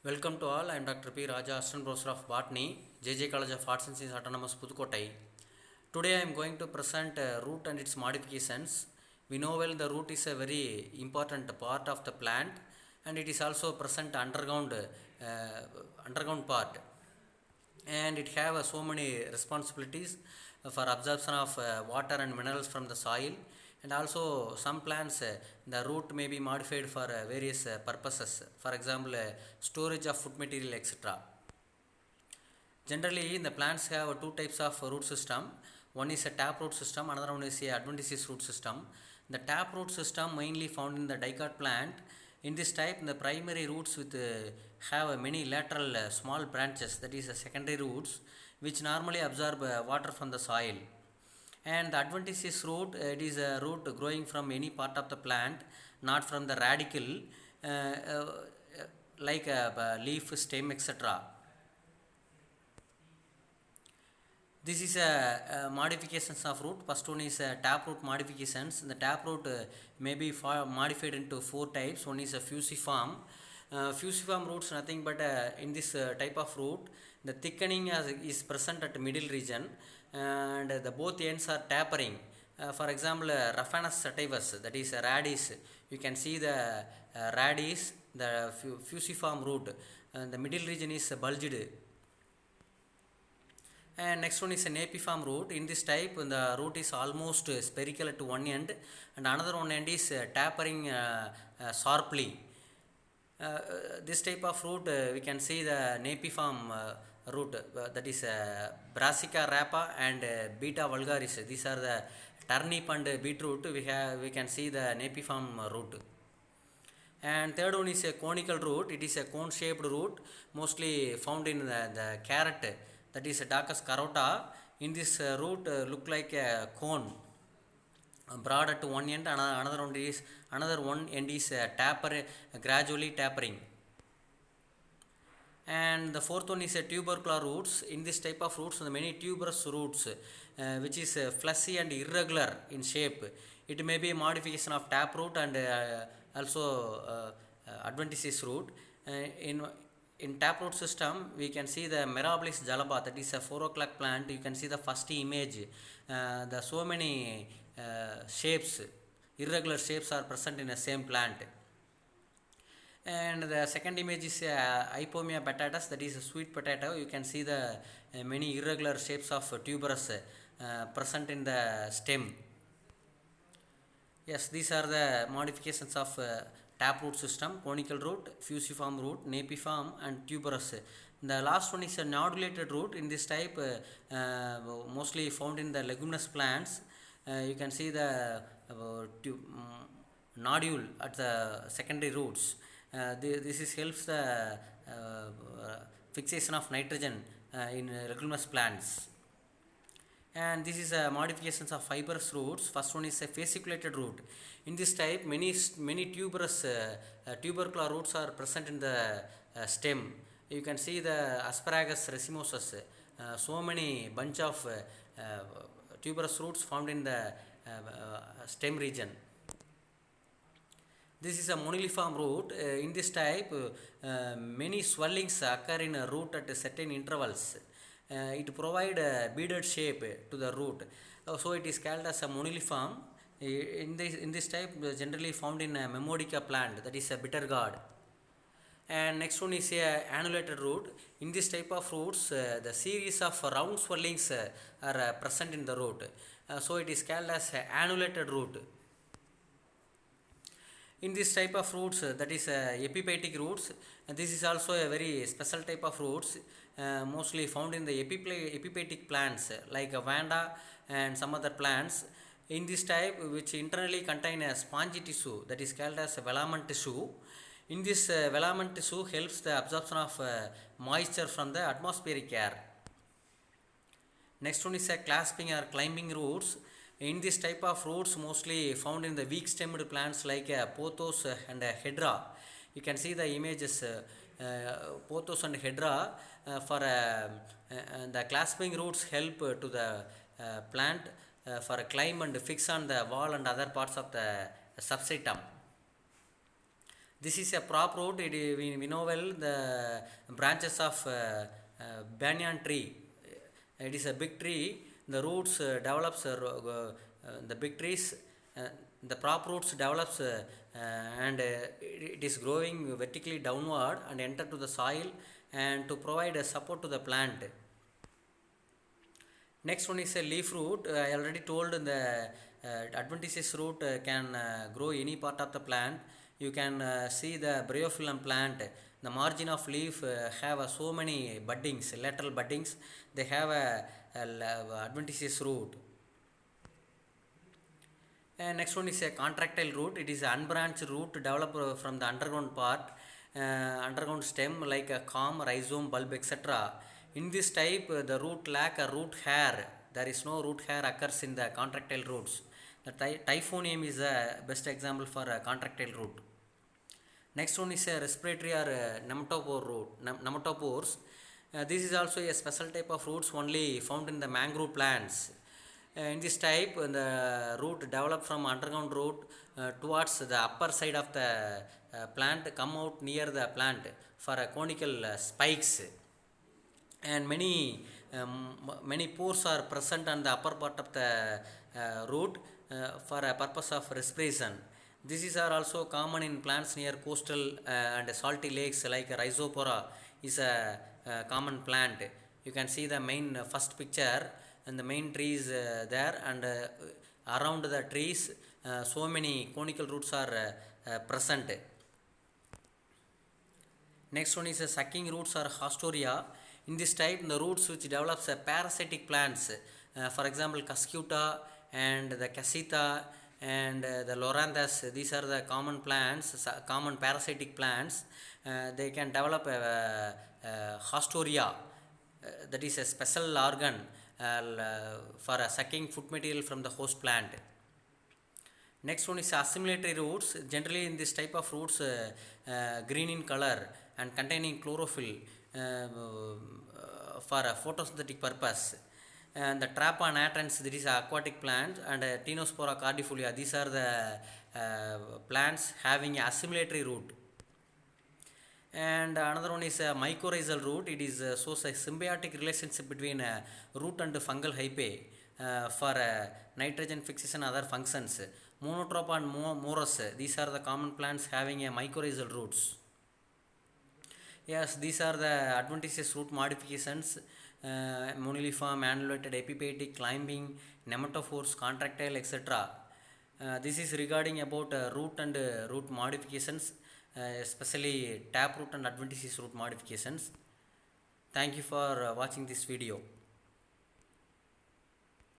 Welcome to all. I am Dr. P. Raja, Assistant Professor of Botany, JJ College of Arts and Sciences, Autonomous, Pudukkottai. Today I am going to present root and its modifications. We know well the root is a very important part of the plant, and it is also present underground part, and it have so many responsibilities for absorption of water and minerals from the soil, and also some plants the root may be modified for various purposes, for example storage of food material, etc. Generally the plants have two types of root system. One is a tap root system, another one is a adventitious root system. The tap root system mainly found in the dicot plant. In this type the primary roots with have many lateral small branches, that is secondary roots, which normally absorb water from the soil. And the adventitious root, it is a root growing from any part of the plant, not from the radicle, uh, uh, like a leaf, stem, etc. This is a modifications of root. First one is tap root modifications. The tap root may be modified into four types. One is a fusiform. Fusiform roots nothing but in this type of root, the thickening is present at middle region, and the both ends are tapering. For example, Raphanus sativus, that is radish. You can see the radish, the fusiform root. The middle region is bulged. And next one is an apiform root. In this type the root is almost spherical at one end, and another one end is tapering sharply. This type of root we can see the napiform root, that is Brassica rapa and Beta vulgaris. These are the turnip and beetroot. We can see the napiform root. And third one is a conical root. It is a cone shaped root, mostly found in the carrot, that is Daucus carota. In this root look like a cone, broad at one end, another one end is gradually tapering. And the fourth one is a tubercular roots. In this type of roots, the many tuberous roots, which is fleshy and irregular in shape. It may be a modification of tap root and also adventitious root. In taproot system, we can see the Mirabilis jalaba, that is a 4 o'clock plant. You can see the first image. The so many shapes, irregular shapes are present in the same plant. And the second image is Ipomia batatas, that is a sweet potato. You can see the many irregular shapes of tuberous present in the stem. Yes, these are the modifications of taproot system: conical root, fusiform root, napiform, and tuberous. The last one is a nodulated root. In this type, mostly found in the leguminous plants. You can see the nodule at the secondary roots. This is helps the fixation of nitrogen in leguminous plants. And this is a modifications of fibrous roots. First one is a fasciculated root. In this type, many tuberous tubercular roots are present in the stem. You can see the Asparagus racemosus, so many bunch of tuberous roots found in the stem region. This is a moniliform root. In this type, many swellings occur in a root at certain intervals. It provide a beaded shape to the root, so it is called as a moniliform. In this type generally found in a Memodica plant, that is a bitter gourd. And next one is a annulated root. In this type of roots, the series of round swellings are present in the root, so it is called as annulated root. In this type of roots, that is epiphytic roots, this is also a very special type of roots, mostly found in the epiphytic plants like vanda and some other plants. In this type, which internally contain a spongy tissue, that is called as velamen tissue. In this velamen tissue helps the absorption of moisture from the atmospheric air. Next one is a clasping or climbing roots. In this type of roots, mostly found in the weak stemmed plants like pothos and hedera. You can see the images, pothos and hedera. For the clasping roots help to the plant for a climb and fix on the wall and other parts of the substratum. This is a prop root. We know well the branches of banyan tree. It is a big tree. The roots develops the big trees. Uh, the prop roots develops and it is growing vertically downward and enter to the soil and to provide a support to the plant. Next one is a leaf root. I already told the adventitious root can grow any part of the plant. You can see the bryophyllum plant. The margin of leaf have so many buddings, lateral buddings. They have a adventitious root. And next one is a contractile root. It is an unbranched root developed from the underground part, underground stem like a corm, rhizome, bulb, etc. In this type, the root lack a root hair. There is no root hair occurs in the contractile roots. The Typhonium is the best example for a contractile root. Next one is a respiratory or nematopore root, nematopores. This is also a special type of roots only found in the mangrove plants. In this type, the root develop from underground root towards the upper side of the plant, come out near the plant for conical spikes, and many pores are present on the upper part of the root for a purpose of respiration. These are also common in plants near coastal and salty lakes like Rhizopora is a common plant. You can see the main first picture and the main trees there, and around the trees so many conical roots are present. Next one is sucking roots or Hostoria. In this type, the roots which develops parasitic plants, for example, Cuscuta and the Casita and the Loranthus. These are the common plants, common parasitic plants. They can develop a Hostoria, that is a special organ for sucking food material from the host plant. Next one is assimilatory roots. Generally, in this type of roots, green in color and containing chlorophyll for a photosynthetic purpose. And the Trapa natrans, this is aquatic plant, and Tinospora cardifolia. These are the plants having assimilatory root. And another one is a mycorrhizal root. It is shows a symbiotic relationship between root and fungal hyphae for nitrogen fixation and other functions. Monotropa and morus, these are the common plants having a mycorrhizal roots. Yes, these are the adventitious root modifications: moniliform, annulated, epiphytic, climbing, nematophores, contractile, etc. This is regarding about root and root modifications, especially taproot and adventitious root modifications. Thank you for watching this video.